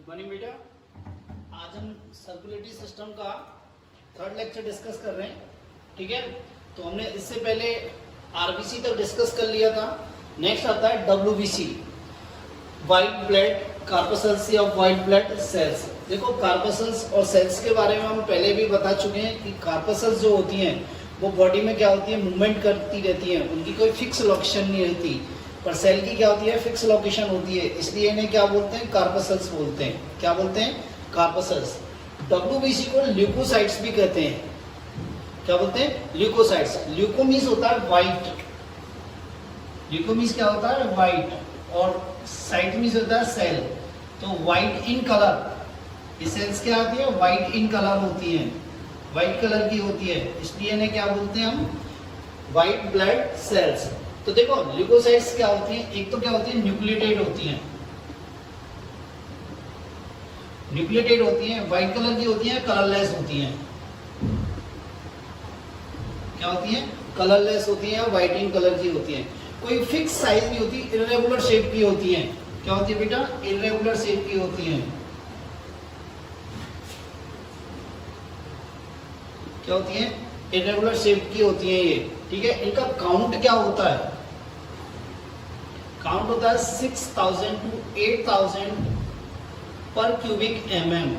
Good morning बेटा। आज हम सर्कुलेटरी सिस्टम का थर्ड लेक्चर डिस्कस कर रहे हैं। ठीक है, तो हमने इससे पहले आरबीसी तक डिस्कस कर लिया था। नेक्स्ट आता है डब्ल्यूबीसी, व्हाइट ब्लड कार्पसल्स या व्हाइट ब्लड सेल्स। देखो, कार्पसल्स और सेल्स के बारे में हम पहले भी बता चुके हैं कि कार्पसल्स जो होती हैं वो बॉडी में क्या होती है, मूवमेंट करती रहती हैं, उनकी कोई फिक्स लोकेशन नहीं रहती। पर सेल की क्या होती है, फिक्स लोकेशन होती है, इसलिए इन्हें क्या बोलते हैं, कार्पसल्स बोलते हैं। क्या बोलते हैं, कार्पसल्स। डब्ल्यूबीसी को ल्यूकोसाइट्स भी कहते हैं। क्या बोलते हैं, ल्यूकोसाइट्स। ल्यूकोमीस होता है व्हाइट, ल्यूकोमीस क्या होता है, व्हाइट, और साइटमीस होता है सेल। तो व्हाइट इन कलर, ये सेल्स क्या होती है, व्हाइट इन कलर होती है, व्हाइट कलर की होती है, इसलिए इन्हें क्या बोलते हैं हम, व्हाइट ब्लड सेल्स। तो देखो, ल्यूकोसाइट्स क्या होती हैं, एक तो क्या होती है, न्यूक्लियोटाइड होती हैं, न्यूक्लियोटाइड होती हैं, व्हाइट कलर की होती हैं, कलरलेस होती हैं। क्या होती हैं, कलरलेस होती हैं, व्हाइट इन कलर की होती हैं। कोई फिक्स साइज नहीं होती, इर्रेगुलर शेप की होती हैं। क्या होती है बेटा, इर्रेगुलर शेप की होती हैं। क्या होती है, इर्रेगुलर शेप की होती है ये। ठीक है, इनका काउंट क्या होता है, काउंट होता है 6000 to 8000 पर क्यूबिक mm।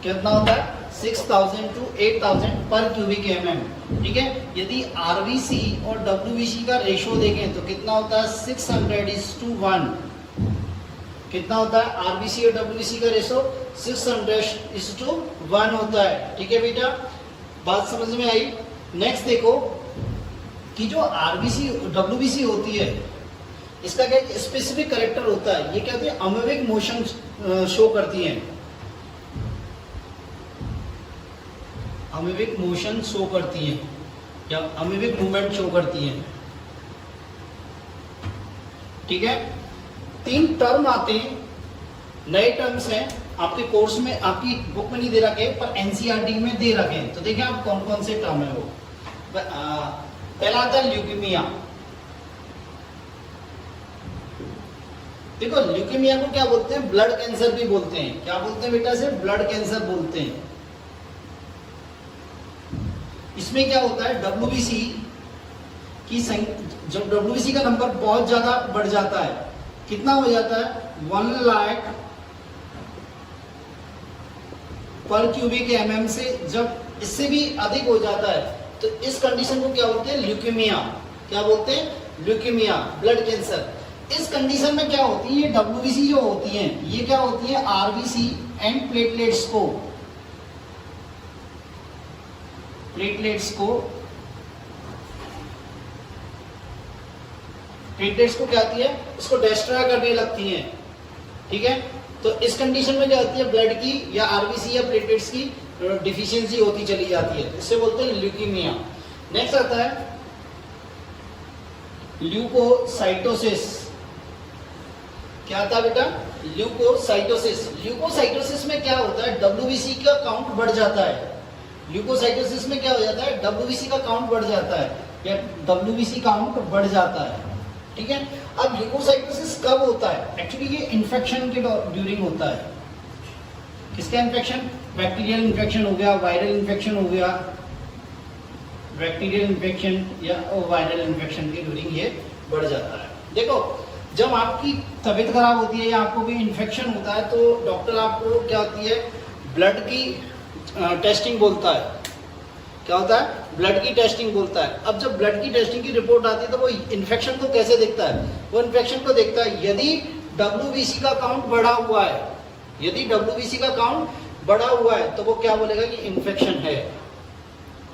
कितना होता है, 6000 to 8000 पर क्यूबिक mm। ठीक है, यदि आरबीसी और डब्ल्यूबीसी का रेशो देखें तो कितना होता है, 600:1। कितना होता है, आरबीसी और डब्ल्यूबीसी का रेशो 600:1 होता है। ठीक है बेटा, बात समझ में आई। नेक्स्ट देखो कि जो आरबीसी डब्ल्यूबीसी होती है, इसका क्या स्पेसिफिक कैरेक्टर होता है, ये क्या होती है, अमेविक मोशन शो करती है, अमेविक मोशन शो करती है या अमेविक मूवमेंट शो करती है। ठीक है, 3 टर्म आते हैं, नए टर्म्स हैं, आपके कोर्स में, आपकी बुक में नहीं दे रखे पर एनसीईआरटी में दे रखे हैं। तो देखिए आप कौन कौन से टर्म है वो। पहला आता है ल्यूकेमिया। देखो, ल्यूकेमिया को क्या बोलते हैं, ब्लड कैंसर भी बोलते हैं। क्या बोलते हैं बेटा, से ब्लड कैंसर बोलते हैं। इसमें क्या होता है, डब्ल्यूबीसी की जब डब्ल्यूबीसी का नंबर बहुत ज्यादा बढ़ जाता है, कितना हो जाता है, 1 लाख पर क्यूबिक mm से जब इससे भी अधिक हो जाता है तो इस कंडीशन को क्या बोलते हैं, ल्यूकेमिया। क्या बोलते हैं, ल्यूकेमिया, ब्लड कैंसर। इस कंडीशन में क्या होती है, ये डब्ल्यूबीसी जो होती हैं, ये क्या होती है, आरबीसी एंड प्लेटलेट्स को, क्या होती है, इसको डिस्ट्रॉय करने लगती हैं। ठीक है, तो इस कंडीशन में क्या होती है, ब्लड की या आरबीसी या प्लेटलेट्स की डिफिशियंसी होती चली जाती है, इससे बोलते हैं ल्यूकेमिया। नेक्स्ट आता है ल्यूकोसाइटोसिस। क्या आता है बेटा, ल्यूकोसाइटोसिस। ल्यूकोसाइटोसिस में क्या होता है, डब्ल्यूबीसी का काउंट बढ़ जाता है। ल्यूकोसाइटोसिस में क्या हो जाता है, डब्ल्यूबीसी का काउंट बढ़ जाता है या डब्ल्यूबीसी काउंट बढ़ जाता है। ठीक है, अब ल्यूकोसाइटोसिस कब होता है, एक्चुअली ये इन्फेक्शन के ड्यूरिंग होता है। किसका इन्फेक्शन, बैक्टीरियल इन्फेक्शन हो गया, वायरल इन्फेक्शन हो गया, बैक्टीरियल इन्फेक्शन या वायरल इन्फेक्शन के ड्यूरिंग ये बढ़ जाता है। देखो, जब आपकी तबीयत खराब होती है या आपको भी इन्फेक्शन होता है तो डॉक्टर आपको क्या होती है, ब्लड की टेस्टिंग बोलता है। क्या होता है, ब्लड की टेस्टिंग बोलता है। अब जब ब्लड की टेस्टिंग की रिपोर्ट आती है तो वो इन्फेक्शन को कैसे देखता है, वो इन्फेक्शन को देखता है यदि डब्ल्यूबीसी का काउंट बढ़ा हुआ है, यदि डब्ल्यूबीसी का काउंट बढ़ा हुआ है तो वो क्या बोलेगा कि इन्फेक्शन है।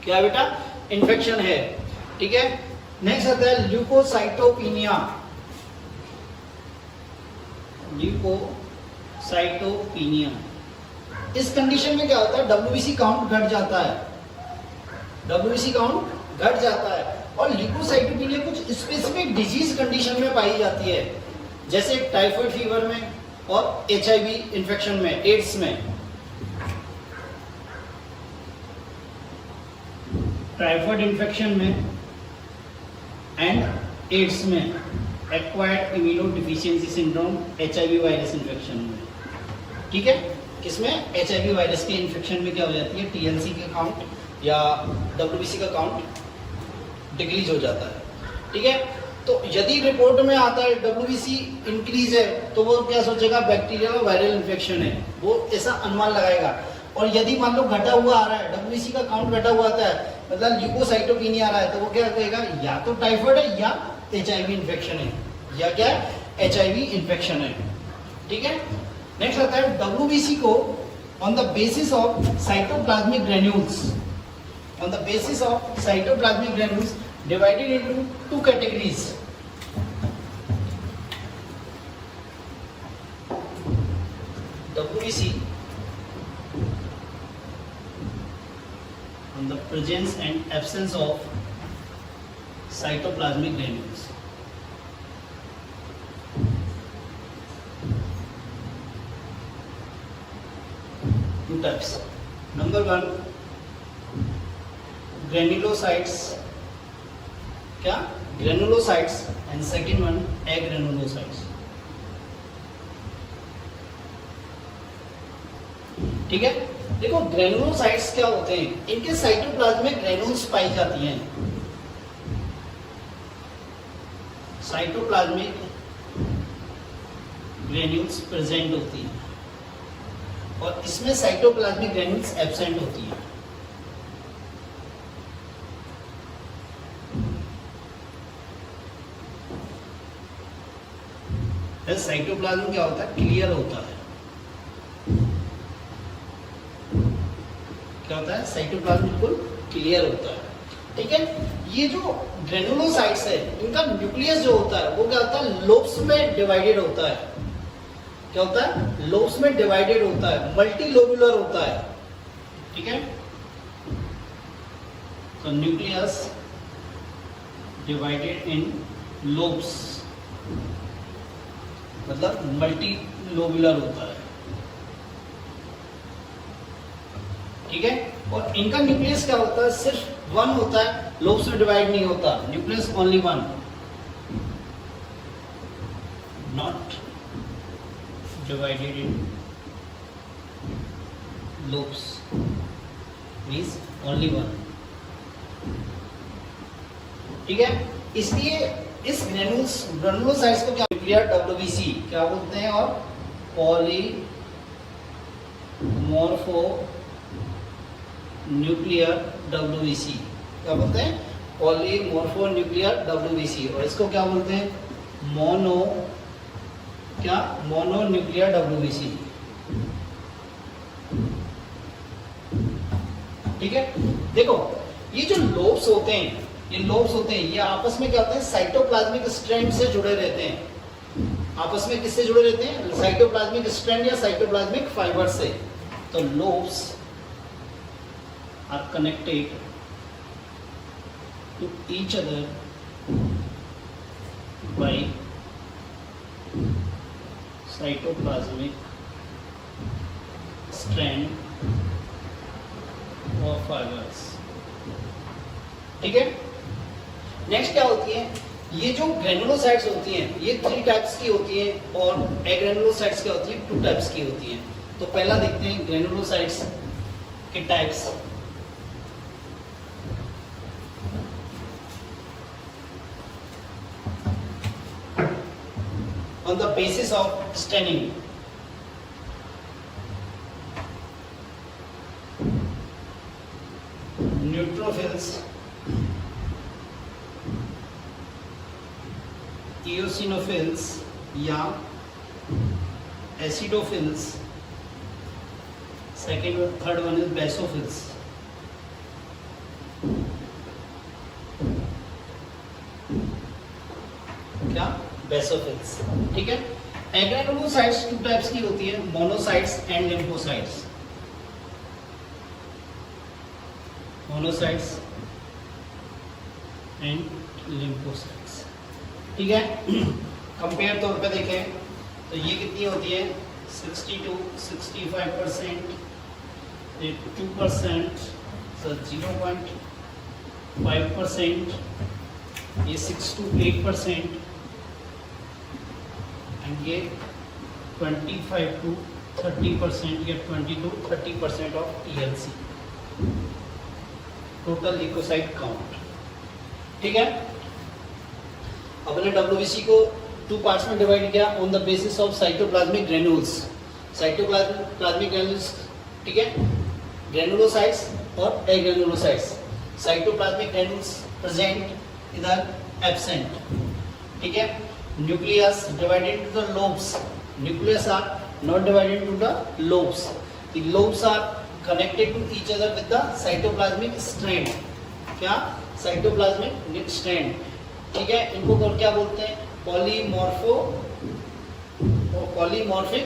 क्या बेटा, इन्फेक्शन है। ठीक है, नेक्स्ट आता है ल्यूकोसाइटोपिनिया। ल्यूकोसाइटोपिनिया, इस कंडीशन में क्या होता है, डब्ल्यूबीसी काउंट घट जाता है, डब्ल्यूबीसी काउंट घट जाता है। और ल्यूकोसाइटोपिनिया कुछ स्पेसिफिक डिजीज कंडीशन में पाई जाती है, जैसे टाइफाइड फीवर में और एचआईवी इन्फेक्शन में, एड्स में। टाइफाइड इन्फेक्शन में एंड एड्स में, acquired immuno deficiency syndrome, HIV virus infection में। ठीक है, किसमें HIV वायरस के इन्फेक्शन में क्या हो जाती है, TLC का काउंट या WBC का काउंट डिक्रीज हो जाता है। ठीक है, तो यदि रिपोर्ट में आता है WBC इंक्रीज है तो वो क्या सोचेगा बैक्टीरियल और वायरल इन्फेक्शन है, वो ऐसा अनुमान लगाएगा। और यदि मान लो घटा हुआ आ रहा है, WBC का काउंट घटा हुआ आता है, मतलब ल्यूकोसाइटोकिनिया आ रहा है, तो वो क्या कहेगा, या तो टाइफाइड है या HIV इन्फेक्शन है, या क्या है HIV इन्फेक्शन है। ठीक है, नेक्स्ट आता है WBC को on the basis of cytoplasmic granules, on the basis of cytoplasmic granules divided into two categories. WBC on the presence and absence of cytoplasmic granules. Two types. Number one, granulocytes. क्या, granulocytes, and second one एग्रेनुलोसाइट्स। ठीक है, देखो granulocytes क्या होते हैं, इनके cytoplasm में granules पाई जाती हैं, साइटोप्लाज्मिक ग्रेन्यूल्स प्रेजेंट होती हैं, और इसमें साइटोप्लाज्मिक ग्रेन्यूल्स एब्सेंट होती हैं। साइटोप्लाज्म क्या होता है, क्लियर होता है। क्या होता है, साइटोप्लाज्म बिल्कुल क्लियर होता है। ठीक है, ये जो ग्रेनुलोसाइट्स है, इनका न्यूक्लियस जो होता है वो क्या होता है, लोब्स में डिवाइडेड होता है। क्या होता है, लोब्स में डिवाइडेड होता है, मल्टी लोबुलर होता है। ठीक है, तो न्यूक्लियस डिवाइडेड इन लोब्स, मतलब मल्टी लोबुलर होता है। ठीक है, और इनका न्यूक्लियस क्या होता है, सिर्फ वन होता है, लोब्स में डिवाइड नहीं होता, nucleus only one, not divided in lobes, means only one. ठीक है, इसलिए इस ग्रेनुलोसाइट्स को क्या, न्यूक्लियर WBC क्या बोलते हैं, और पॉलीमॉर्फो न्यूक्लियर WBC क्या बोलते हैं, पॉलीमॉर्फो न्यूक्लियर WBC, और इसको क्या बोलते हैं, मोनो न्यूक्लियर WBC। ठीक है, देखो ये जो लोब्स होते हैं, ये आपस में क्या होते हैं, साइटोप्लाज्मिक स्ट्रैंड से जुड़े रहते हैं। आपस में किससे जुड़े रहते हैं, साइटोप्लाज्मिक स्ट्रैंड या साइटोप्लाज्मिक फाइबर से। तो lobes are connected to each other by cytoplasmic strand और फाइबर्स। ठीक है, नेक्स्ट क्या होती है, ये जो ग्रेनुलोसाइट्स होती हैं ये 3 टाइप्स की होती हैं, और एग्रेनुलोसाइट्स क्या होती है, 2 टाइप्स की होती हैं। तो पहला देखते हैं ग्रेनुलोसाइट्स के types. On the basis of staining, neutrophils, eosinophils या एसिडोफिल्स, सेकेंड और थर्ड वन इज बेसोफिल्स। क्या, बेसोफिल्स। ठीक है, एग्रेनुलोसाइट्स 2 टाइप्स की होती है, monocytes and lymphocytes. Monocytes and lymphocytes. ठीक है, कंपेयर तौर पे देखें तो ये कितनी होती है, 62, 65%, 2%, 0.5%, ये 6 to 8%, एंड ये 25 to 30% या 20 to 30% of ELC, total leukocyte count. ठीक है, अपने WBC को 2 पार्ट्स में डिवाइड किया on the basis of cytoplasmic granules. Cytoplasmic granules, ठीक है, ग्रेनुलोसाइट्स और एग्रेनुलोसाइट्स। साइटोप्लाज्मिक ग्रेन्यूल्स प्रेजेंट इधर एब्सेंट, ठीक है। Nucleus divided into the lobes, nucleus are not divided into the lobes. The lobes are connected to each other with the cytoplasmic strand. क्या? cytoplasmic strand. ठीक है, इनको क्या बोलते हैं? Polymorphic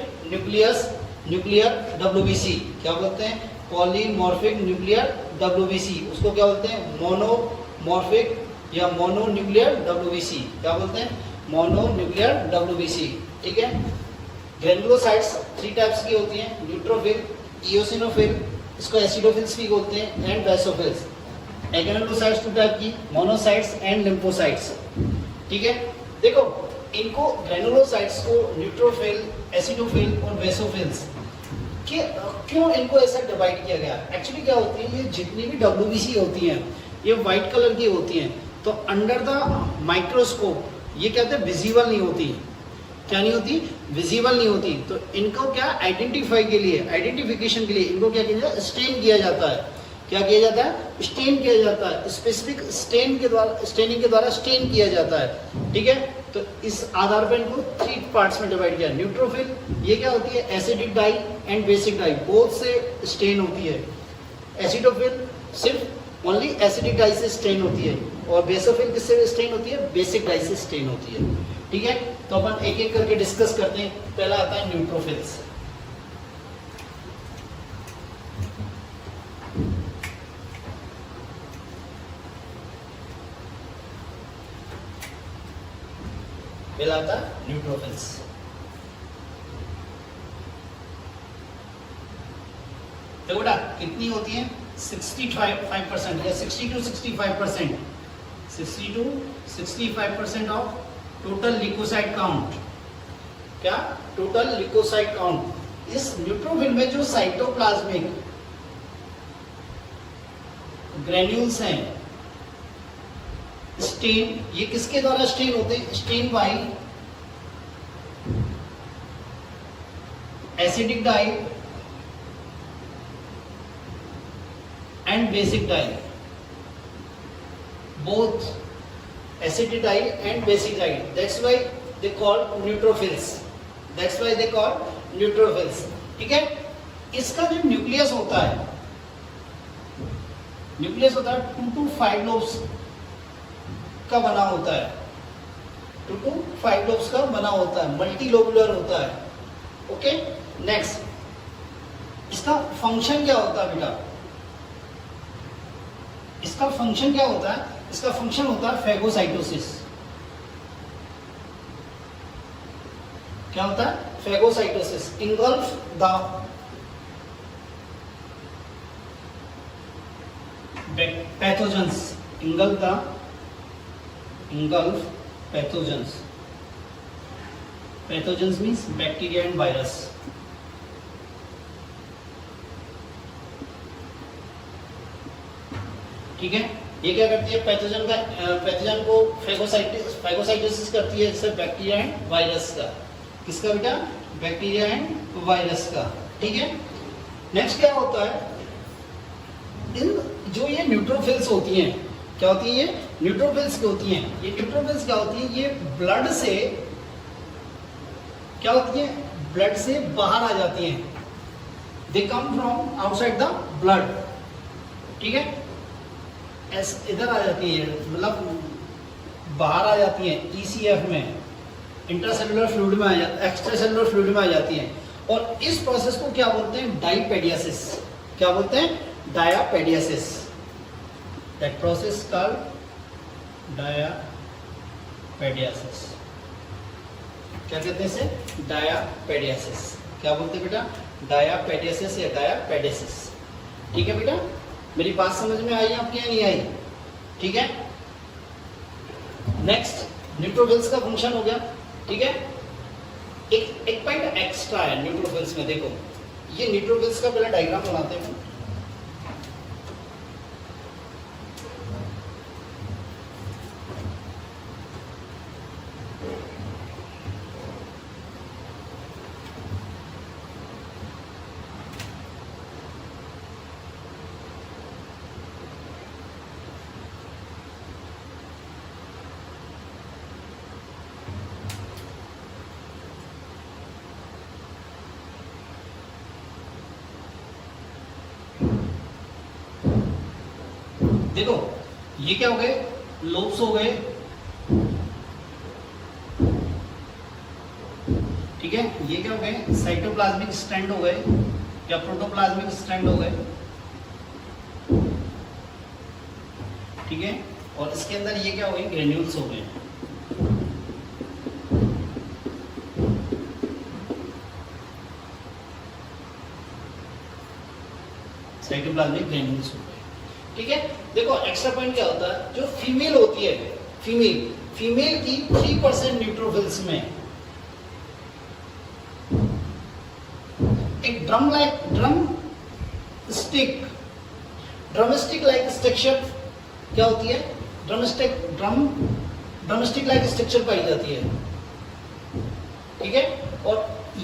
nuclear WBC। क्या बोलते हैं? Polymorphic nuclear WBC। उसको क्या बोलते हैं? मोनोमॉर्फिक या मोनोन्यूक्लियर WBC। क्या बोलते हैं? Mononuclear WBC। ठीक है। ग्रेनुलोसाइट्स 3 टाइप्स की होती हैं, न्यूट्रोफिल, इओसिनोफिल, इसको एसिडोफिल्स भी बोलते हैं, एंड बेसोफिल्स। एग्रेनुलोसाइट्स 2 टाइप की, मोनोसाइट्स एंड लिम्फोसाइट्स। ठीक है, देखो इनको ग्रेनुलोसाइट्स को न्यूट्रोफिल, एसिडोफिल और बेसोफिल्स के क्यों इनको ऐसा डिवाइड किया गया? एक्चुअली क्या होती है, ये जितनी भी WBC होती हैं ये व्हाइट कलर की होती हैं, तो अंडर द माइक्रोस्कोप ये क्या होते हैं? विजिबल नहीं होती। क्या नहीं होती? विजिबल नहीं होती। तो इनको क्या आइडेंटिफाई के लिए, आइडेंटिफिकेशन के लिए इनको क्या किया जाता है? स्टेन किया जाता है। क्या किया जाता है? स्टेन किया जाता है। स्पेसिफिक स्टेन के द्वारा, स्टेनिंग के द्वारा स्टेन किया जाता है। ठीक है, तो इस आधार पर इनको 3 पार्ट्स में डिवाइड किया। न्यूट्रोफिल ये क्या होती है? Acidic dye and basic dye both से स्टेन होती है। एसिडोफिल सिर्फ ओनली एसिडिक डाई से स्टेन होती है, और बेसोफिल किससे स्टेन होती है? बेसिक डाई से स्टेन होती है। ठीक है, तो अपन एक एक करके डिस्कस करते हैं। पहला आता है न्यूट्रोफिल्स। पहला आता है न्यूट्रोफिल्स। देखो बेटा कितनी होती है? 65% या 60 to 65%, 60 to 65% of total leukocyte count. क्या? Total leukocyte count. इस न्यूट्रोफिल में जो साइटोप्लाज्मिक ग्रेन्यूल्स हैं, स्टेन, ये किसके द्वारा स्टेन होते हैं? Stain by acidic dye and basic dye, both acidic dye and basic dye. That's why they call neutrophils. That's why they call neutrophils. ठीक है, इसका जो न्यूक्लियस होता है, न्यूक्लियस होता है 2 to 5 लोब्स का बना होता है। 2 to 5 लोब्स का बना होता है, मल्टी लोबुलर होता है। ओके, नेक्स्ट इसका फंक्शन क्या होता है बेटा? इसका फंक्शन क्या होता है? इसका फंक्शन होता है फेगोसाइटोसिस। क्या होता है? Phagocytosis. Engulf the pathogens, engulf pathogens. Pathogens means bacteria and virus. ठीक है, ये क्या करती है? पैथोजन को फेगोसाइटोसिस करती है, जैसे बैक्टीरिया एंड वायरस का। किसका बेटा? बैक्टीरिया एंड वायरस का। ठीक है, नेक्स्ट क्या होता है? इन जो ये न्यूट्रोफिल्स होती हैं, क्या होती है? ये न्यूट्रोफिल्स की होती हैं। ये न्यूट्रोफिल्स क्या होती है? ये ब्लड से क्या होती है? ब्लड से बाहर आ जाती हैं। They come from outside the blood. ठीक है, इधर आ जाती है, मतलब बाहर आ जाती है ECF में, इंट्रासेलुलर फ्लूइड में आ जाती है, एक्स्ट्रासेलुलर फ्लूइड में आ जाती हैं। और इस प्रोसेस को क्या बोलते हैं? डायपेडियासिस। क्या बोलते हैं? Diapedesis. That process called diapedesis. क्या कहते हैं इसे? डायपेडियासिस। क्या बोलते हैं बेटा? डायपेडियासिस या डायपेडियासिस। ठीक है बेटा, मेरी बात समझ में आई आपकी या नहीं आई? ठीक है, नेक्स्ट न्यूट्रोफिल्स का फंक्शन हो गया। ठीक है, एक पॉइंट एक्स्ट्रा है न्यूट्रोफिल्स में। देखो ये न्यूट्रोफिल्स का पहले डायग्राम बनाते हैं। देखो ये क्या हो गए, लोब्स हो गए, ठीक है। ये क्या हो गए, साइटोप्लाज्मिक स्ट्रैंड हो गए या प्रोटोप्लाज्मिक स्ट्रैंड हो गए, ठीक है। और इसके अंदर ये क्या हो गए, ग्रेन्यूल्स हो गए। साइटोप्लाज्मिक ग्रेन्यूल्स हो गए, ठीक है। देखो एक्स्ट्रा पॉइंट क्या होता है, जो फीमेल होती है, फीमेल की 3% न्यूट्रोफिल्स में एक ड्रमस्टिक लाइक स्ट्रक्चर क्या होती है, ड्रमस्टिक लाइक स्ट्रक्चर पाई जाती है, ठीक है। और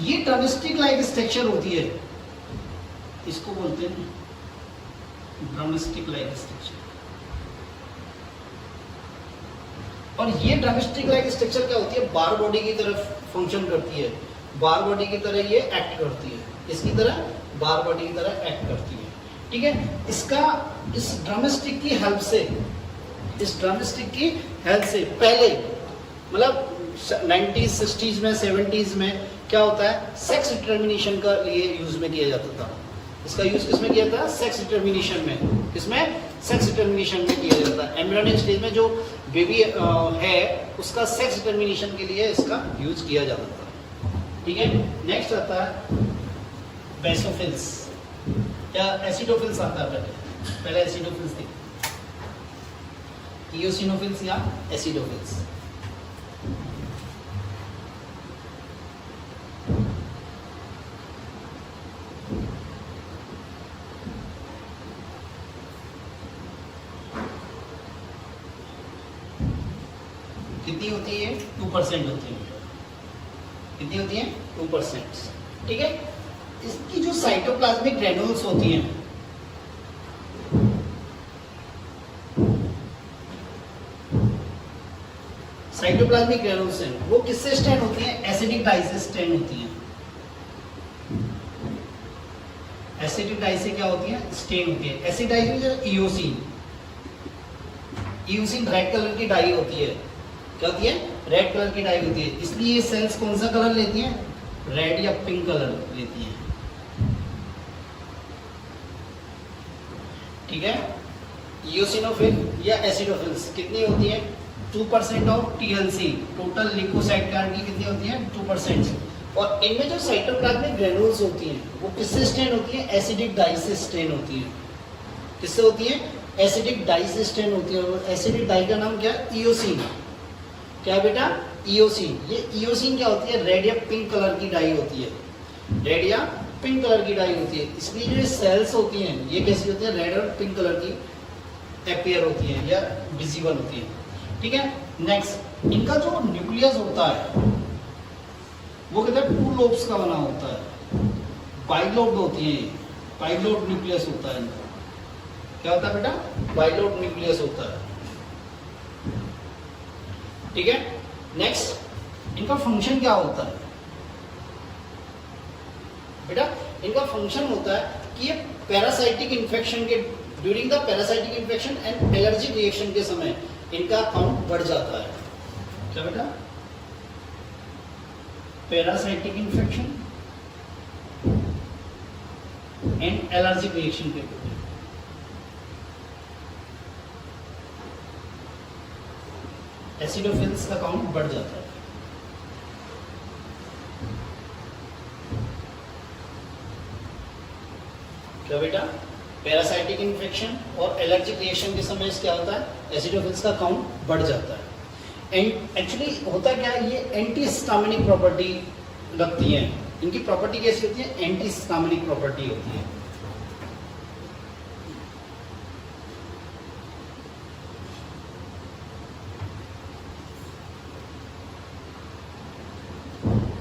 ये ड्रमस्टिक लाइक स्ट्रक्चर होती है, इसको बोलते हैं ड्रमस्टिक लाइक स्ट्रक्चर। और ये ड्रमस्टिक लाइक स्ट्रक्चर क्या होती है, बार बॉडी की तरफ फंक्शन करती है, बार बॉडी की तरह ये एक्ट करती है, इसकी तरह बार बॉडी की तरह एक्ट करती है, ठीक है। इस ड्रमस्टिक की हेल्प से पहले मतलब 90s 60s में 70s में क्या होता है, सेक्स डिटर्मिनेशन का लिए यूज में किया जाता था। इसका यूज किसमें किया था, सेक्स डिटर्मिनेशन में। किसमें, सेक्स डिटर्मिनेशन में किया जाता है। एम्ब्रियोनिक स्टेज में जो बेबी है उसका सेक्स डिटर्मिनेशन के लिए इसका यूज किया जाता था, ठीक है। नेक्स्ट आता है बेसोफिल्स या एसिडोफिल्स आता है। पहले एसिडोफिल्स थी, इयोसिनोफिल्स या एसिडोफिल्स। कितनी होती है, 2% होती है। कितनी होती है, 2%, ठीक है। इसकी जो साइटोप्लाज्मिक ग्रेन्यूल्स होती हैं, साइटोप्लाज्मिक ग्रेन्यूल्स हैं, वो किससे स्टेन होती हैं, एसिडिक डाई से स्टेन होती हैं। एसिडिक डाई से क्या होती है, स्टेन होती है। एसिड डाई में इयोसिन रेड कलर की डाई होती है। क्या होती है, रेड कलर की डाई होती है। इसलिए ये सेल्स कौन सा कलर लेती हैं, रेड या पिंक कलर लेती हैं, ठीक है। इयोसिनोफिल या एसिडोफिल्स कितनी होती है, 2% of TLC, total leucocyte count की कितनी होती है, 2%। और इनमें जो साइटोप्लाज्मिक ग्रेन्यूल्स होती हैं वो किससे स्टेन होती है, एसिडिक डाई से स्टेन होती है। किससे होती है, एसिडिक डाई से स्टेन होती है। और एसिडिक डाई का नाम क्या है, इयोसिन। क्या बेटा, इयोसिन। ये इयोसिन क्या होती है, रेड या पिंक कलर की डाई होती है, रेड या पिंक कलर की डाई होती है। इसलिए जो सेल्स होती हैं ये कैसी होती है, रेड और पिंक कलर की अपीयर होती है या विजिबल होती है, ठीक है। नेक्स्ट, इनका जो न्यूक्लियस होता है वो कहते हैं 2 लोब्स का बना होता है, बाइलोब्ड होती है, बाइलोब्ड न्यूक्लियस होता है इनका। क्या होता है बेटा, बाइलोब्ड न्यूक्लियस होता है, ठीक है। नेक्स्ट, इनका फंक्शन क्या होता है बेटा, इनका फंक्शन होता है कि ये पैरासाइटिक इन्फेक्शन के during the parasitic infection and allergic reaction के समय इनका काउंट बढ़ जाता है। क्या बेटा, parasitic infection and allergic reaction के एसिडोफिल्स का काउंट बढ़ जाता है। क्या बेटा, पैरासाइटिक इन्फेक्शन और एलर्जिक रिएक्शन के समय क्या होता है, एसिडोफिल्स का काउंट बढ़ जाता है। एंड एक्चुअली होता क्या है, ये एंटी हिस्टामिनिक प्रॉपर्टी लगती हैं। इनकी प्रॉपर्टी कैसी होती है? एंटी हिस्टामिनिक प्रॉपर्टी होती है।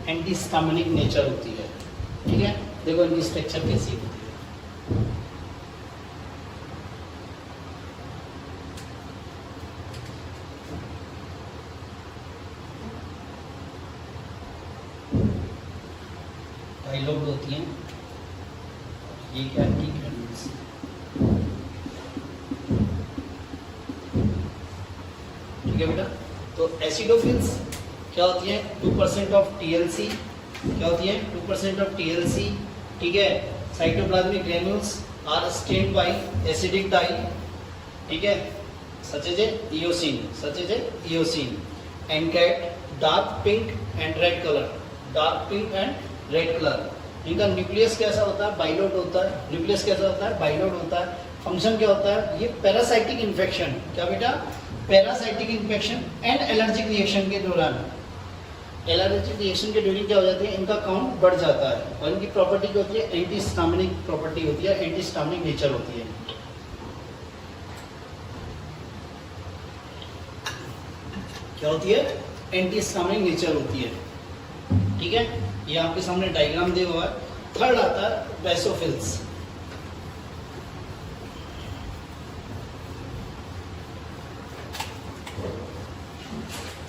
एंटी हिस्टामिनिक नेचर होती है। ठीक है, देखो इनकी स्ट्रक्चर कैसी होती है। डायलॉग्ड होती हैं। ये क्या है? ठीक है बेटा। तो एसिडोफिल्स क्या होती है? 2% ऑफ टीएलसी। क्या होती है? 2% ऑफ टीएलसी। ठीक है। Cytoplasmic granules are stained by acidic dye. ठीक है, such as eosin, such as eosin and get dark pink and red colour, dark pink and red colour. इनका न्यूक्लियस कैसा होता है? बाइलोड होता है। न्यूक्लियस कैसा होता है? बाइलोड होता है। फंक्शन क्या होता है? ये पैरासाइटिक इन्फेक्शन, क्या बेटा? Parasitic infection and allergic reaction के दौरान, एलर्जिक रिएक्शन के ड्यूरिंग क्या हो जाती है? इनका काउंट बढ़ जाता है। और इनकी प्रॉपर्टी क्या होती है? एंटी हिस्टामिनिक प्रॉपर्टी होती है, एंटी हिस्टामिनिक नेचर होती है। क्या होती है? एंटी हिस्टामिनिक नेचर होती है। ठीक है, ये आपके सामने डायग्राम दिया हुआ है। थर्ड आता है बेसोफिल्स।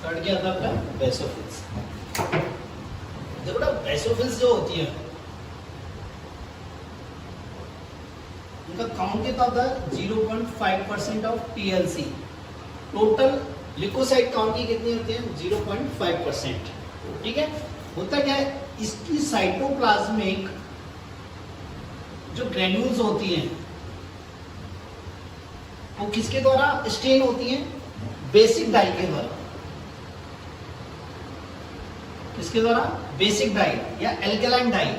थर्ड क्या आता है आपका? बेसोफिल्स। देखो ना, बेसोफिल्स जो होती है इनका काउंट कितना होता है? 0.5% of TLC. Total leucocyte count की कितनी होती है? 0.5%। ठीक है, होता क्या है? इसकी साइटोप्लाज्मिक जो ग्रेन्यूल्स होती हैं वो किसके द्वारा स्टेन होती हैं? बेसिक डाई के द्वारा। किसके द्वारा? बेसिक डाई या alkaline dye.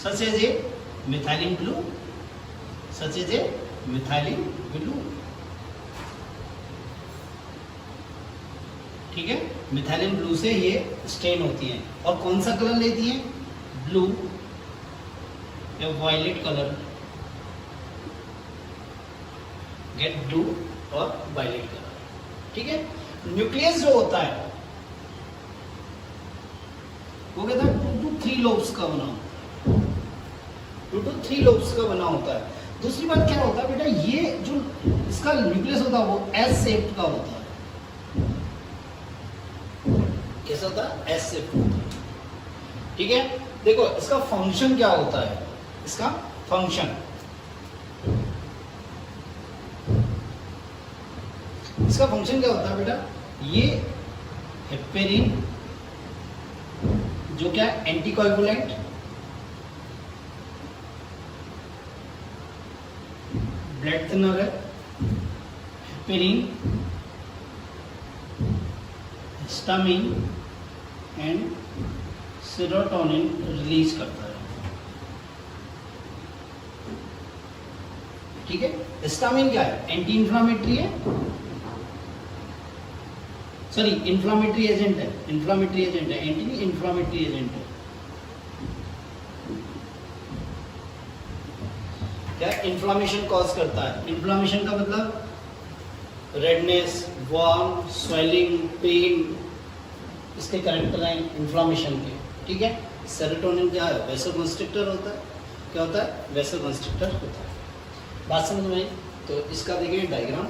Such as a methylene blue, such as a methylene blue. ठीक है, मिथाइलिन ब्लू से ये स्टेन होती हैं। और कौन सा कलर लेती हैं? ब्लू या वायलेट कलर। गेट ब्लू और वायलेट कलर। ठीक है, न्यूक्लियस जो होता है वो कहता है 2 to 3 लोब्स का बना होता है। 2 to 3 लोब्स का बना होता है। दूसरी बात क्या होता है बेटा? ये जो इसका न्यूक्लियस होता है वो एस शेप्ड का होता है। कैसा होता है? एस शेप्ड होता है। ठीक है, देखो इसका फंक्शन क्या होता है? इसका फंक्शन, इसका फंक्शन क्या होता है बेटा? ये हेपेरिन जो क्या है? एंटीकोएगुलेंट, ब्लड थिनर है। Heparin, histamine and serotonin release करता है। ठीक है, हिस्टामिन क्या है? एंटी इंफ्लामेटरी है, सॉरी इंफ्लामेटरी एजेंट है, इंफ्लामेटरी एजेंट है, एंटी इंफ्लामेटरी एजेंट है। क्या? इन्फ्लामेशन कॉज करता है। इन्फ्लामेशन का मतलब रेडनेस, वार्म, स्वेलिंग, पेन, इसके कैरेक्टर हैं इन्फ्लामेशन के। ठीक है, सेरोटोनिन क्या है? वैसोकंस्ट्रिक्टर होता है। क्या होता है? वैसोकंस्ट्रिक्टर होता है। बात समझ में आई? तो इसका देखिए डायग्राम।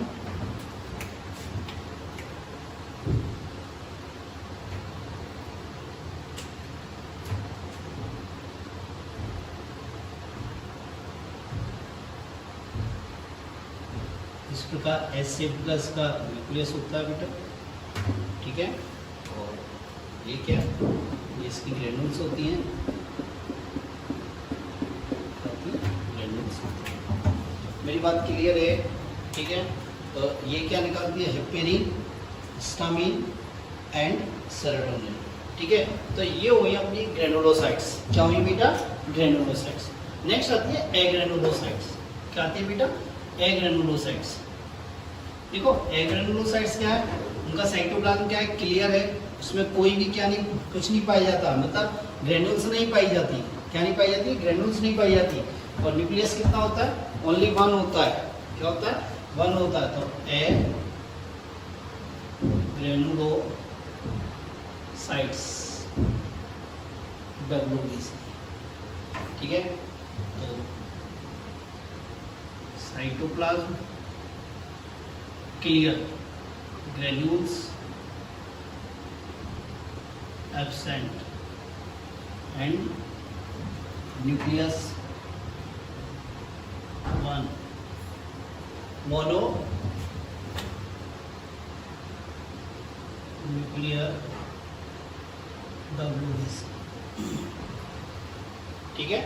इस प्रकार एस शेप का इसका न्यूक्लियस होता है बेटा। ठीक है, और ये क्या? ये इसकी ग्रेन्यूल्स होती हैं, ग्रेन्यूल्स होती हैं। मेरी बात क्लियर है? ठीक है, तो ये क्या निकालती है? Heparin, histamine and serotonin. ठीक है, तो ये हुई अपनी ग्रेनुलोसाइट्स। क्या हुई बेटा? ग्रेनुलोसाइट्स। नेक्स्ट आती है एग्रेनुलोसाइट्स। क्या आती है बेटा? एग्रेनुलोसाइट्स। देखो एग्रेनुलोसाइट्स क्या है? उनका साइटोप्लाज्म क्या है, क्लियर है, उसमें कोई भी क्या नहीं, कुछ नहीं पाया जाता, मतलब ग्रेन्यूल्स नहीं पाई जाती। क्या नहीं पाई जाती? ग्रेन्यूल्स नहीं पाई जाती। और न्यूक्लियस कितना होता है? ओनली वन होता है। क्या होता है? वन होता है। तो ए ग्रेनुलोसाइट्स WBC, ठीक है। तो cytoplasm clear, granules absent and nucleus one, mono nuclear WBC, ठीक है।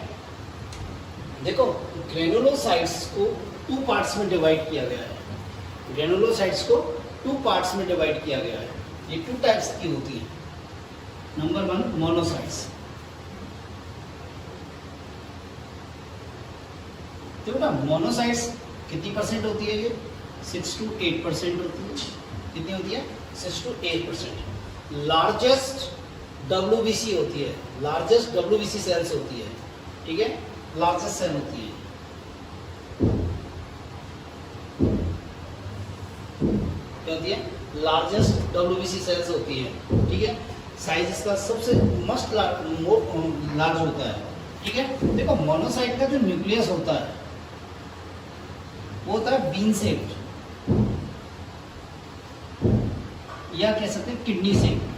देखो ग्रेनुलोसाइट्स को 2 पार्ट्स में डिवाइड किया गया है। ग्रेनुलोसाइट्स को 2 पार्ट्स में डिवाइड किया गया है। ये 2 टाइप्स की होती है। Number 1 monocytes. तो बेटा मोनोसाइट्स कितनी परसेंट होती है? ये 6 to 8% होती है। कितनी होती है? 6 to 8%। लार्जेस्ट WBC होती है, लार्जेस्ट WBC सेल्स होती है, ठीक है, लार्जेस्ट सेल होती है। क्या होती है? लार्जेस्ट WBC सेल्स होती है, ठीक है। साइज इसका सबसे मस्ट लार्ज होता है, ठीक है। देखो मोनोसाइट का जो न्यूक्लियस होता है वो होता है बीन शेप्ड, या कह सकते हैं किडनी शेप्ड।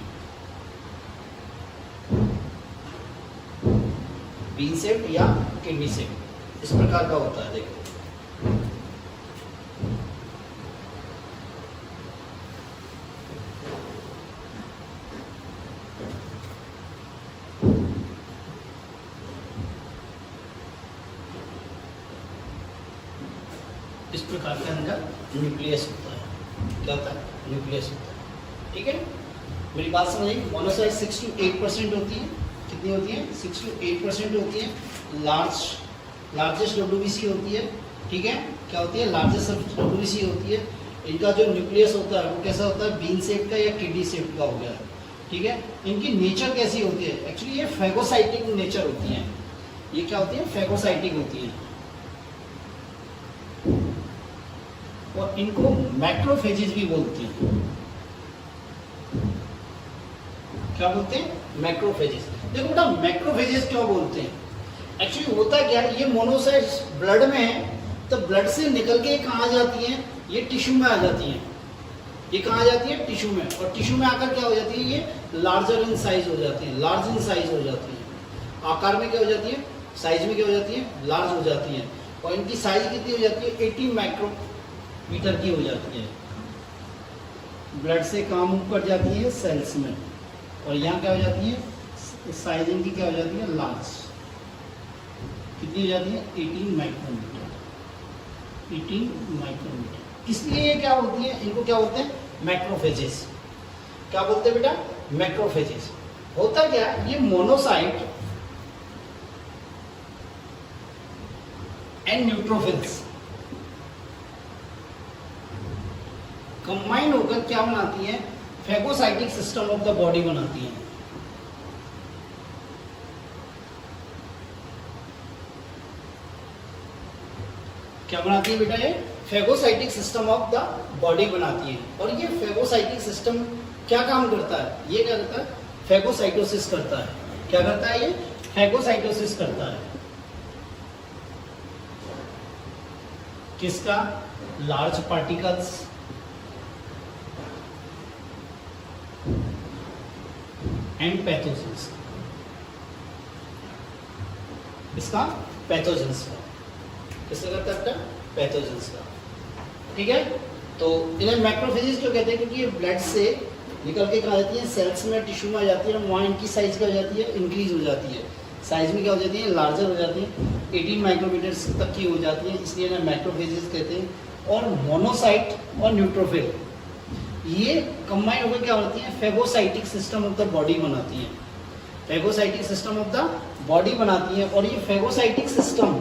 बीन शेप्ड या किडनी शेप्ड, इस प्रकार का होता है। देखो इस प्रकार का इनका न्यूक्लियस होता है। क्या होता है? न्यूक्लियस होता है, ठीक है। मेरी बात समझ आई? मोनोसाइट 6 to 8% होती है। कितनी होती है? 6 to 8% होती है। लार्जेस्ट WBC होती है, ठीक है। क्या होती है? लार्जेस्ट WBC होती है। इनका जो न्यूक्लियस होता है वो कैसा होता है? बीन शेप का या किडनी शेप का हो गया, ठीक है। इनकी नेचर कैसी होती है? एक्चुअली ये फैगोसाइटिक नेचर होती है। ये क्या होती है? फैगोसाइटिक होती है। और इनको मैक्रोफेजेस भी बोलते हैं। क्या बोलते हैं? मैक्रोफेजेस। देखो बेटा मैक्रोफेजेस क्यों बोलते हैं? एक्चुअली होता क्या है, ये मोनोसाइट्स ब्लड में है, तो ब्लड से निकल के कहाँ आ जाती हैं? ये टिश्यू में आ जाती हैं। ये कहाँ आ जाती है? टिश्यू में। और टिश्यू में आकर क्या हो जाती है? ये लार्जर इन साइज हो जाती है, लार्ज इन साइज हो जाती है। आकार में क्या हो जाती है? साइज में क्या हो जाती है? लार्ज हो जाती है। और इनकी साइज कितनी हो जाती है? 80 माइक्रोमीटर की हो जाती है। ब्लड से काम ऊपर जाती है सेल्स में, और यहाँ क्या हो जाती है? साइज इनकी क्या हो जाती है? लार्ज। कितनी हो जाती है? 18 माइक्रोमीटर। 18 माइक्रोमीटर। इसलिए ये क्या होती है? इनको क्या बोलते हैं? मैक्रोफेजेस। क्या बोलते हैं बेटा? मैक्रोफेजेस। होता क्या है? ये मोनोसाइट एंड न्यूट्रोफिल्स कंबाइन होकर क्या बनाती है? Phagocytic system of the body बनाती है। क्या बनाती है बेटा? ये phagocytic system of the body बनाती है। और ये फैगोसाइटिक सिस्टम क्या काम करता है? ये क्या करता है? फैगोसाइटोसिस करता है। क्या करता है? ये फैगोसाइटोसिस करता है। किसका? Large particles and pathogens. इसका पैथोजेंस का। किसका करता है? पैथोजेंस का, ठीक है। तो इन्हें मैक्रोफेजेस क्यों कहते हैं? क्योंकि ये ब्लड से निकल के कहाँ जाती है? सेल्स में, टिश्यू में आ जाती है। वहाँ इनकी साइज क्या हो जाती है? इंक्रीज हो जाती है। साइज में क्या हो जाती है? लार्जर हो जाती है। 18 माइक्रोमीटर तक की हो जाती है, इसलिए इन्हें मैक्रोफेजेस कहते हैं। और मोनोसाइट और न्यूट्रोफिल ये कंबाइन होकर क्या होती है? Phagocytic system of the body बनाती है। Phagocytic system of the body बनाती है। और ये फैगोसाइटिक सिस्टम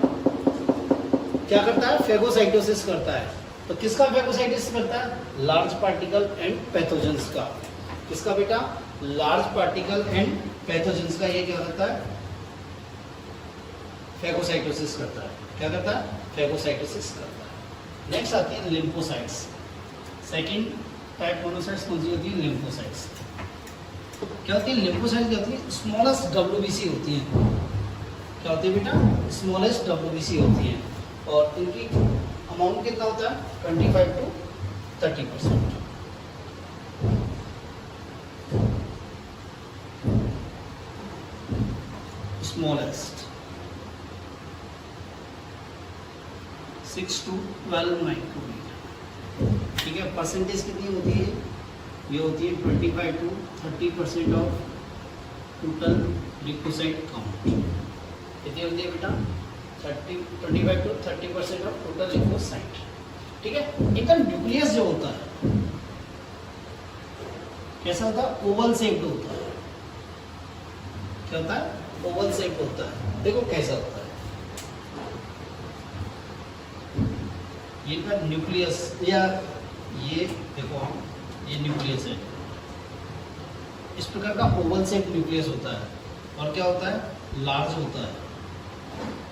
क्या करता है? फैगोसाइटोसिस करता है। तो किसका फैगोसाइटोसिस करता है? लार्ज पार्टिकल एंड पैथोजेंस का। किसका बेटा? लार्ज पार्टिकल एंड पैथोजेंस का ये क्या करता है? फैगोसाइटोसिस करता है। क्या करता है? फैगोसाइटोसिस करता है। नेक्स्ट आती है लिम्फोसाइट्स। सेकंड टाइप मोनोसाइट्स कौन सी होती है? लिम्फोसाइट्स। क्या होती है? लिम्फोसाइट्स क्या होती है? स्मॉलेस्ट WBC होती है। क्या होती है बेटा? स्मॉलेस्ट WBC होती है और इनकी अमाउंट कितना होता है? 25 to 30%। Smallest 6 to 12 micrometer. ठीक है। परसेंटेज कितनी होती है? ये होती है 25 to 30% of total leukocyte count. कितनी होती है बेटा? 25 to 30% ऑफ टोटल ल्यूकोसाइट। ठीक है। इनका न्यूक्लियस जो होता है कैसा होता है? ओवल शेप्ड होता है। क्या होता है? ओवल शेप्ड होता है। देखो कैसा होता है ये का न्यूक्लियस, या ये देखो हम, ये न्यूक्लियस है। इस प्रकार का ओवल शेप न्यूक्लियस होता है और क्या होता है? लार्ज होता है।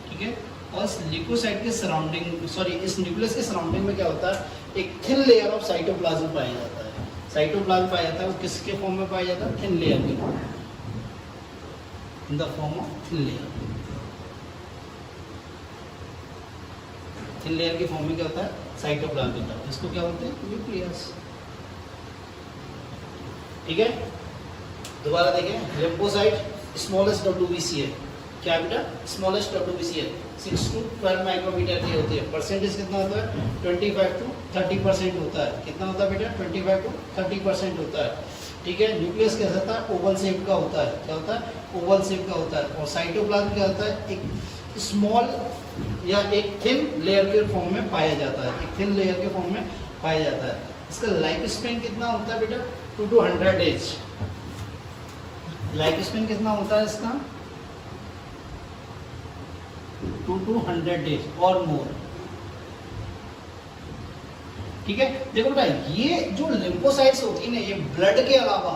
ठीक है। और इस ल्यूकोसाइट के सराउंडिंग, सॉरी इस न्यूक्लियस के सराउंडिंग में क्या होता है? एक थिन लेयर ऑफ साइटोप्लाज्म पाया जाता है। साइटोप्लाज्म पाया जाता है, वो किसके फॉर्म में पाया जाता है? थिन लेयर के फॉर्म में, in the form of thin layer. Thin layer के फॉर्म में क्या होता है? साइटोप्लाज्म होता है। इसको क्या बोलते हैं? न्यूक्लियस। ठीक है। दोबारा देखें, लिम्फोसाइट स्मॉलेस्ट WBC है। क्या बेटा? स्मॉलेस्ट WBC है। 6 to 12 माइक्रोमीटर की होती है। परसेंटेज कितना होता है? 25 to 30% होता है। कितना होता है बेटा? 25 to 30% होता है। ठीक है। न्यूक्लियस कैसा होता है? ओवल शेप का होता है। क्या होता है? ओवल शेप का होता है। और साइटोप्लाज्म क्या होता है? एक स्मॉल या एक थिन लेयर के फॉर्म में पाया जाता है। एक थिन लेयर के फॉर्म में पाया जाता है। इसका लाइफ स्पेन कितना होता है बेटा? 2 to 100 डेज। लाइफ स्पेन कितना होता है इसका? 2 to 100 डेज और मोर। ठीक है। देखो बेटा, ये जो लिम्फोसाइट्स होती है ना, ये ब्लड के अलावा,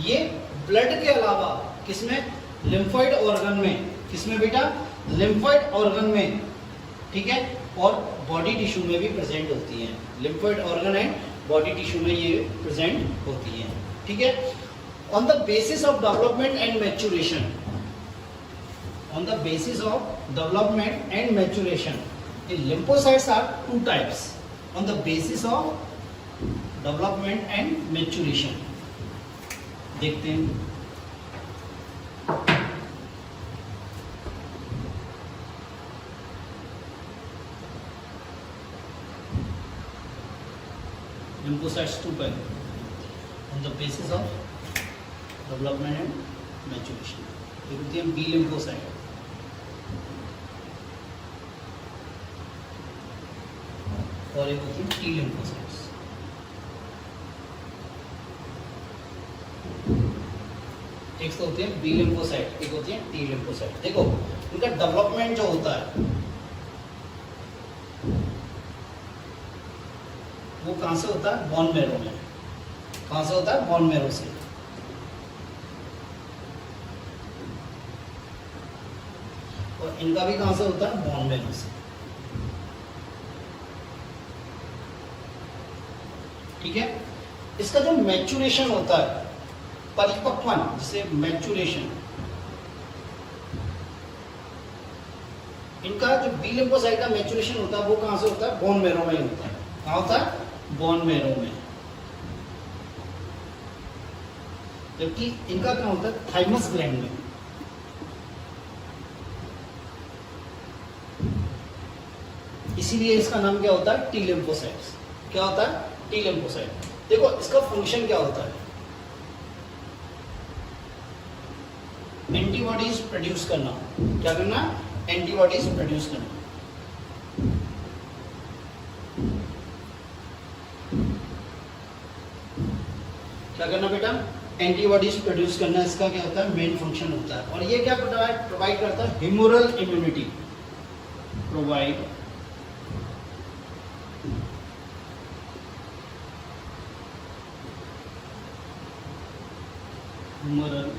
ये ब्लड के अलावा किसमें? लिम्फोइड ऑर्गन में। किसमें बेटा? लिम्फोइड ऑर्गन में। ठीक है। और बॉडी टिश्यू में भी प्रेजेंट होती है। Lymphoid organ and body tissue में ये प्रेजेंट होती है। ठीक है। On the basis of development and maturation, on the basis of development and maturation, the lymphocytes are two types on the basis of development and maturation। देखते हैं। lymphocytes two types on the basis of development and maturation। एक होती है B lymphocyte और एक होती है T lymphocytes. एक तो होती है बी लिम्फोसाइट, एक होती है टी लिम्फोसाइट। देखो इनका डेवलपमेंट जो होता है वो कहां से होता है? बोन मैरो में। कहां से होता है? बोन मैरो से। और इनका भी कहां से होता है? बोन मैरो से। ठीक है। इसका जो मैच्योरेशन होता है, परिपक्वन, जिसे मैच्योरेशन, इनका जो बी लिम्फोसाइट का मैच्योरेशन होता है वो कहां से होता है? बोन मैरो में होता है। कहां होता है? बोन मैरो में। जबकि इनका क्या होता है? थाइमस ग्लैंड में। इसीलिए इसका नाम क्या होता है? T lymphocytes. क्या होता है? T lymphocyte. देखो इसका फंक्शन क्या होता है? एंटीबॉडीज प्रोड्यूस करना। क्या करना? एंटीबॉडीज प्रोड्यूस करना। क्या करना बेटा? एंटीबॉडीज प्रोड्यूस करना इसका क्या होता है? मेन फंक्शन होता है। और ये क्या प्रोवाइड करता है? Humoral immunity provide humoral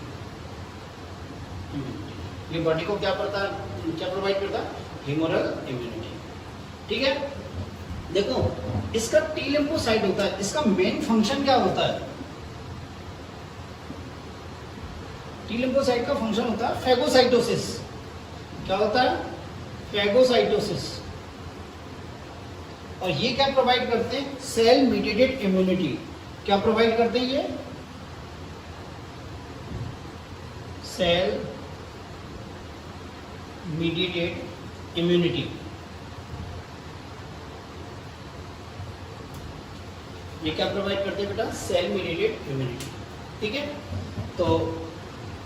immunity. ये बॉडी को क्या प्रोवाइड करता है? Humoral immunity. ठीक है, देखो इसका टी लिम्फोसाइट होता है, इसका मेन फंक्शन क्या होता है? टी लिम्फोसाइट का फंक्शन होता है फैगोसाइटोसिस। क्या होता है? फैगोसाइटोसिस। और ये क्या प्रोवाइड करते हैं? Cell mediated immunity. क्या प्रोवाइड करते हैं ये? Cell mediated immunity. ये क्या प्रोवाइड करते हैं बेटा? Cell mediated immunity. ठीक है, तो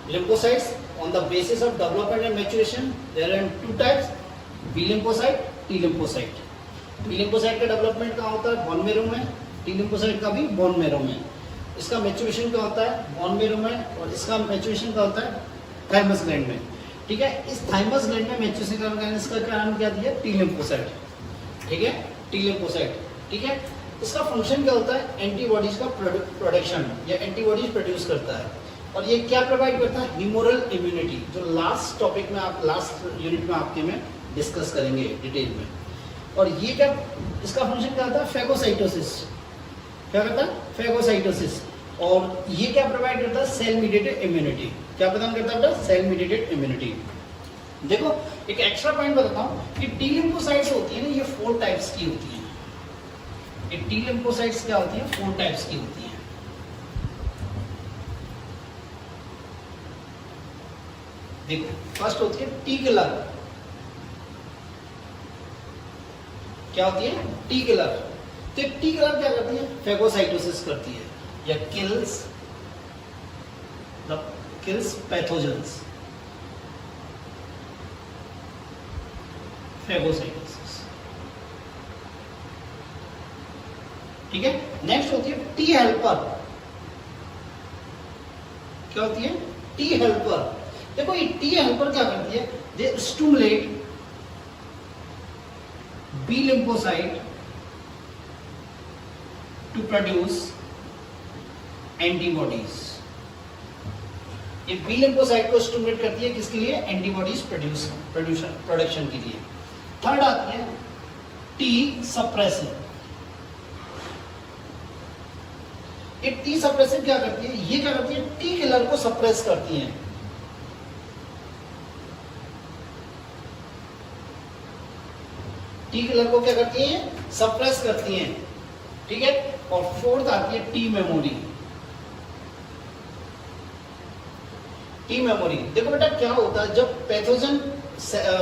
lymphocytes on the basis of development and maturation there are two types, B lymphocyte, T lymphocyte। B lymphocyte का डेवलपमेंट कहाँ होता है? बोन मैरो में। T lymphocyte का भी बोन मैरो में। इसका मैच्योरेशन क्या होता है? बोन मैरो में। और इसका मैच्योरेशन क्या होता है? थाइमस ग्लैंड में। ठीक है, इस थाइमस ग्लैंड में मैच्योरेशन का इसका क्या नाम क्या दिया? T lymphocyte। ठीक है, T lymphocyte। ठीक है, इसका फंक्शन क्या होता है? एंटीबॉडीज का प्रोडक्शन या एंटीबॉडीज प्रोड्यूस करता है। और ये क्या प्रोवाइड करता है? ह्यूमरल इम्यूनिटी, जो लास्ट टॉपिक में आप लास्ट यूनिट में आपके में डिस्कस करेंगे डिटेल में। और ये क्या, इसका फंक्शन क्या होता है? फैगोसाइटोसिस। क्या करता है? फैगोसाइटोसिस। और ये क्या प्रोवाइड करता है? Cell mediated immunity. क्या प्रदान करता है बेटा? Cell mediated immunity. देखो एक एक्स्ट्रा पॉइंट बताता हूँ कि टी लिम्फोसाइट्स होती है ना, ये 4 टाइप्स की होती है। ये टी लिम्फोसाइट्स क्या होती है? 4 टाइप्स की होती है। देखो फर्स्ट होती है टी किलर। क्या होती है? T killer. तो टी किलर क्या करती है? फैगोसाइटोसिस करती है या किल्स पैथोजेंस। फैगोसाइटोसिस। ठीक है, नेक्स्ट होती है टी हेल्पर। क्या होती है? T helper. देखो ये टी हेल्पर क्या करती है? They stimulate B lymphocyte to produce antibodies. ये बी लिम्फोसाइट को स्टिमुलेट करती है किसके लिए? एंटीबॉडीज प्रोडक्शन के लिए। थर्ड आती है टी सप्रेसर। ये टी सप्रेसर क्या करती है? ये क्या करती है? टी किलर को सप्रेस करती है। टी किलर को क्या करती है? सप्रेस करती हैं। ठीक है, और फोर्थ आती है टी मेमोरी। टी मेमोरी, देखो बेटा क्या होता है जब पैथोजन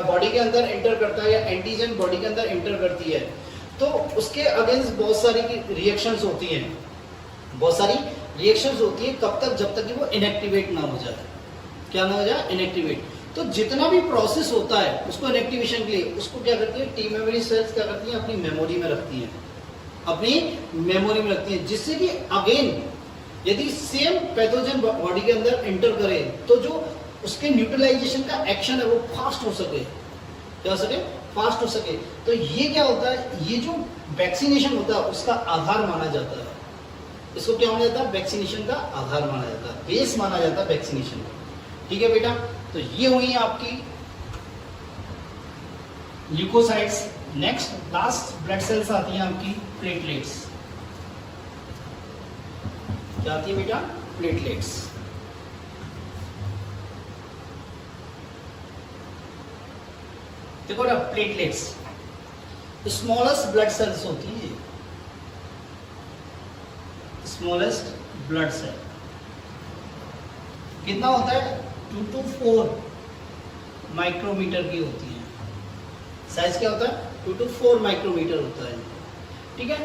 बॉडी के अंदर एंटर करता है या एंटीजन बॉडी के अंदर एंटर करती है तो उसके अगेंस्ट बहुत सारी रिएक्शंस होती हैं। बहुत सारी रिएक्शंस होती है कब तक? जब तक कि वो इनएक्टिवेट ना हो जाए। क्या ना हो जाए? इनएक्टिवेट। तो जितना भी प्रोसेस होता है उसको इनएक्टिवेशन के लिए उसको क्या करती है? टी मेमोरी सेल्स क्या करती हैं? अपनी मेमोरी में रखती हैं। अपनी मेमोरी में रखती हैं, जिससे कि अगेन यदि सेम पैथोजन बॉडी के अंदर एंटर करे तो जो उसके न्यूट्रलाइजेशन का एक्शन है वो फास्ट हो सके। क्या हो सके? फास्ट हो सके। तो ये क्या होता है? ये जो वैक्सीनेशन होता है उसका आधार माना जाता है। इसको क्या माना जाता है? वैक्सीनेशन का आधार माना जाता है, बेस माना जाता है वैक्सीनेशन का। ठीक है बेटा, तो ये हुई आपकी leucocytes. Next last blood cells आती हैं आपकी प्लेटलेट्स। क्या आती है बेटा? प्लेटलेट्स। देखो ना, प्लेटलेट्स स्मॉलेस्ट ब्लड सेल्स होती है। स्मॉलेस्ट ब्लड सेल कितना होता है? 2 to 4 माइक्रोमीटर की होती है। साइज क्या होता है? 2 to 4 माइक्रोमीटर होता है। ठीक है,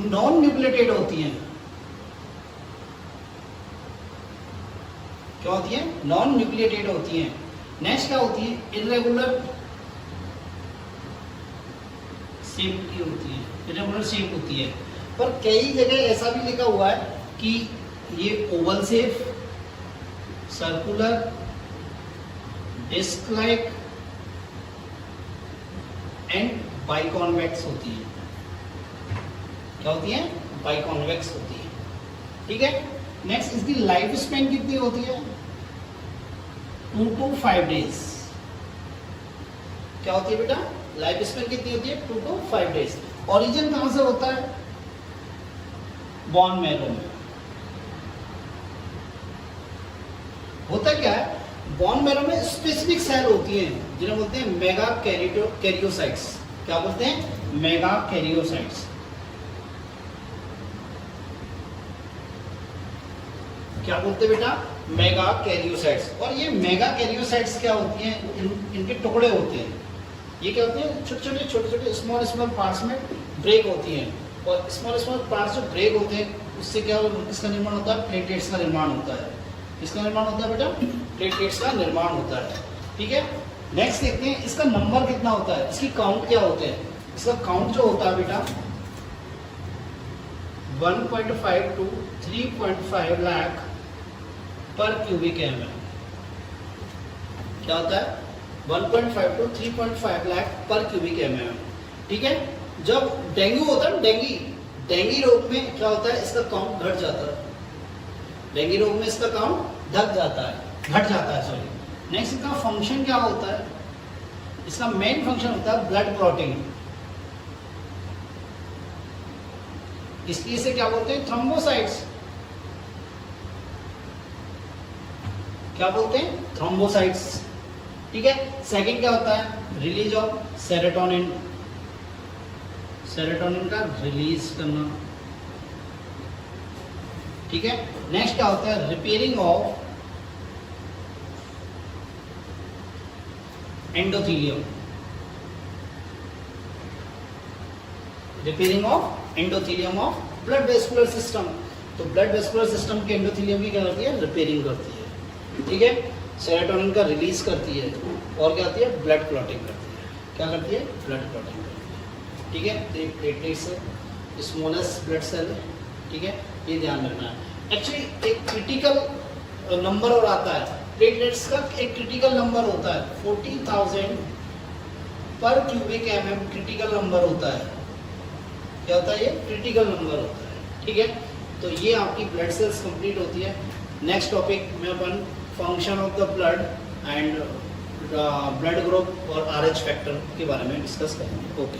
नॉन न्यूक्लिएटेड होती हैं। क्या होती है? नॉन न्यूक्लिएटेड होती हैं। नेक्स्ट क्या होती है? इरेगुलर शेप की होती है। इरेगुलर शेप होती है, पर कई जगह ऐसा भी लिखा हुआ है कि ये oval shape, circular, disc like and biconvex होती है। क्या होती है? बाइकॉन्वेक्स होती है। ठीक है, नेक्स्ट इसकी लाइफ स्पेन कितनी होती है? 2 to 5 डेज। क्या होती है बेटा? लाइफ स्पेन कितनी होती है? 2 to 5 डेज। ओरिजिन कहां से होता है? बोन मैरो में। होता क्या है, बोन मैरो में स्पेसिफिक सेल होती हैं जिन्हें बोलते हैं मेगा कैरियोसाइट्स। क्या बोलते हैं? Mega karyocytes. क्या बोलते हैं बेटा? Mega karyocytes. और ये मेगा कैरियोसाइट्स क्या होती हैं? इनके टुकड़े होते हैं। ये क्या होते हैं? छोटे छोटे स्मॉल पार्ट्स में ब्रेक होती हैं, और स्मॉल पार्ट्स जो ब्रेक होते हैं उससे क्या इसका निर्माण होता है? प्लेटलेट्स का निर्माण होता है। इसका निर्माण होता है बेटा? प्लेटलेट्स का निर्माण होता है। ठीक है, नेक्स्ट देखते हैं इसका नंबर कितना होता है, इसकी काउंट क्या होते हैं। इसका काउंट जो होता है बेटा 1.5 to 3.5 लाख पर क्यूबिक mm। क्या होता है? 1.5 to 3.5 लाख पर क्यूबिक mm। ठीक है, जब डेंगू होता है, डेंगी रोग में क्या होता है? इसका काउंट घट जाता है। डेंगी रोग में इसका काउंट घट जाता है सॉरी। नेक्स्ट इसका फंक्शन क्या होता है? इसका मेन फंक्शन होता है ब्लड क्लॉटिंग। इसलिए इसे क्या बोलते हैं? थ्रोम्बोसाइट्स। क्या बोलते हैं? थ्रोम्बोसाइट्स। ठीक है, सेकंड क्या होता है? Release of serotonin. सेरोटोनिन का रिलीज करना। ठीक है, नेक्स्ट क्या होता है? Repairing of endothelium. Repairing of endothelium of blood vascular system. तो ब्लड वेस्कुलर सिस्टम के एंडोथीलियम की क्या करती है? रिपेयरिंग करती है। ठीक है, सेरोटोनिन का रिलीज करती है, और क्या करती है? ब्लड क्लॉटिंग करती है। क्या करती है? ब्लड क्लॉटिंग करती है। ठीक है, तो प्लेटलेट्स है, स्मॉलेस्ट ब्लड सेल है। ठीक है, ये ध्यान रखना है। एक्चुअली एक क्रिटिकल नंबर और आता है, प्लेटलेट्स का एक क्रिटिकल नंबर होता है 40,000 पर क्यूबिक mm क्रिटिकल नंबर होता है। क्या होता है? ये क्रिटिकल नंबर होता है। ठीक है, तो ये आपकी ब्लड सेल्स कंप्लीट होती है। नेक्स्ट टॉपिक में अपन function of the blood and blood group और RH फैक्टर के बारे में डिस्कस करेंगे। ओके।